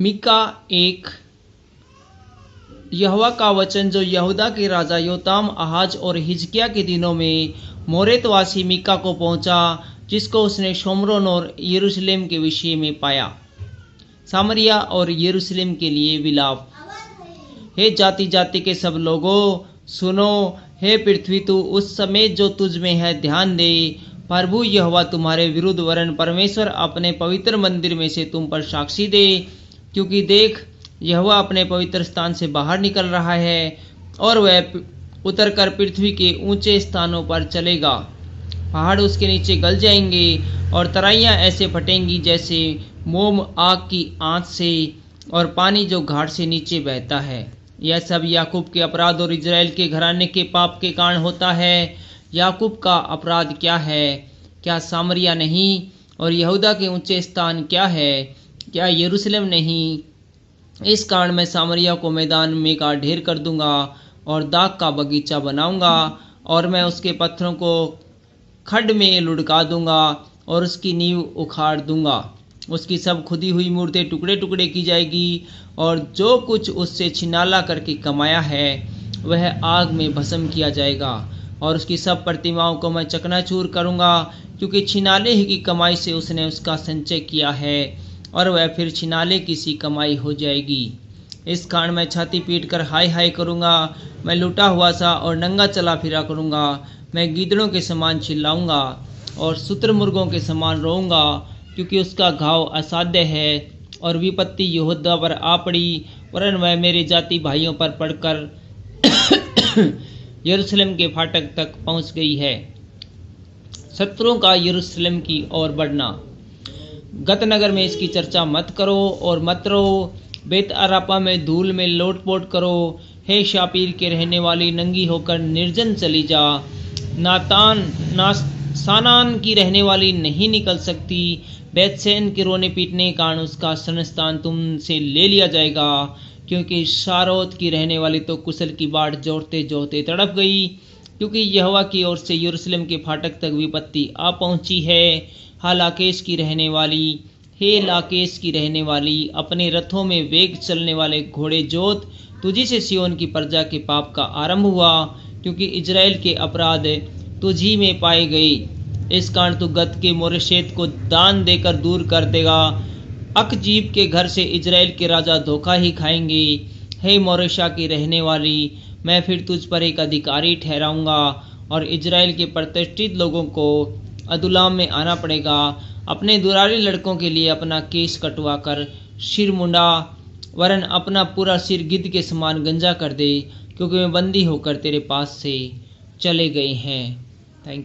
मीका 1। यहोवा का वचन जो यहूदा के राजा योताम, आहाज और हिजकिया के दिनों में मोरेतवासी मीका को पहुंचा, जिसको उसने शोम्रोन और यरूशलेम के विषय में पाया। सामरिया और यरूशलेम के लिए विलाप। हे जाति जाति के सब लोगों, सुनो। हे पृथ्वी, तू उस समय जो तुझ में है ध्यान दे। प्रभु यहोवा तुम्हारे विरुद्ध वरन परमेश्वर अपने पवित्र मंदिर में से तुम पर साक्षी दे। क्योंकि देख, यहोवा अपने पवित्र स्थान से बाहर निकल रहा है और वह उतरकर पृथ्वी के ऊंचे स्थानों पर चलेगा। पहाड़ उसके नीचे गल जाएंगे और तराइयां ऐसे फटेंगी जैसे मोम आग की आंच से, और पानी जो घाट से नीचे बहता है। यह सब याकूब के अपराध और इजराइल के घराने के पाप के कारण होता है। याकूब का अपराध क्या है? क्या सामरिया नहीं? और यहूदा के ऊंचे स्थान क्या है? क्या यरूशलेम नहीं? इस कारण मैं सामरिया को मैदान में का ढेर कर दूंगा और दाख का बगीचा बनाऊंगा, और मैं उसके पत्थरों को खड्ड में लुढ़का दूंगा और उसकी नींव उखाड़ दूंगा। उसकी सब खुदी हुई मूर्तें टुकड़े टुकड़े की जाएगी, और जो कुछ उससे छिनाला करके कमाया है वह आग में भस्म किया जाएगा। और उसकी सब प्रतिमाओं को मैं चकनाचूर करूंगा, क्योंकि छिनाले ही की कमाई से उसने उसका संचय किया है, और वह फिर छिनाले की सी कमाई हो जाएगी। इस कारण मैं छाती पीट कर हाय हाय करूंगा। मैं लुटा हुआ सा और नंगा चला फिरा करूंगा। मैं गीदड़ों के समान चिल्लाऊंगा और शुतुरमुर्गों के समान रोऊंगा, क्योंकि उसका घाव असाध्य है और विपत्ति यहूदा पर आ पड़ी, वरन वह मेरे जाति भाइयों पर पड़कर यरूशलेम के फाटक तक पहुंच गई है। शत्रुओं का यरूशलेम की ओर बढ़ना। गत नगर में इसकी चर्चा मत करो और मत रहो। बेत अरापा में धूल में लोटपोट करो। हे शापीर के रहने वाली, नंगी होकर निर्जन चली जा। सानान की रहने वाली नहीं निकल सकती। बेतसेन के रोने पीटने के कारण उसका शरणस्थान तुमसे ले लिया जाएगा, क्योंकि शारोत की रहने वाली तो कुशल की बाट जोड़ते जोड़ते तड़प गई, क्योंकि यहोवा की ओर से यरूशलेम के फाटक तक विपत्ति आ पहुंची है। हा लाकेश की रहने वाली, हे लाकेश की रहने वाली, अपने रथों में वेग चलने वाले घोड़े जोत, तुझी से सियोन की प्रजा के पाप का आरंभ हुआ, क्योंकि इजराइल के अपराध तुझी में पाए गए। इस कारण तू गत के मोरेशेत को दान देकर दूर कर देगा। अकजीब के घर से इजराइल के राजा धोखा ही खाएंगे। हे मोरेशा की रहने वाली, मैं फिर तुझ पर एक अधिकारी ठहराऊंगा, और इजराइल के प्रतिष्ठित लोगों को अदुल्लाम में आना पड़ेगा। अपने दुरारी लड़कों के लिए अपना केस कटवा कर सिर मुंडा, वरन अपना पूरा सिर गिद्ध के समान गंजा कर दे, क्योंकि वे बंदी होकर तेरे पास से चले गए हैं।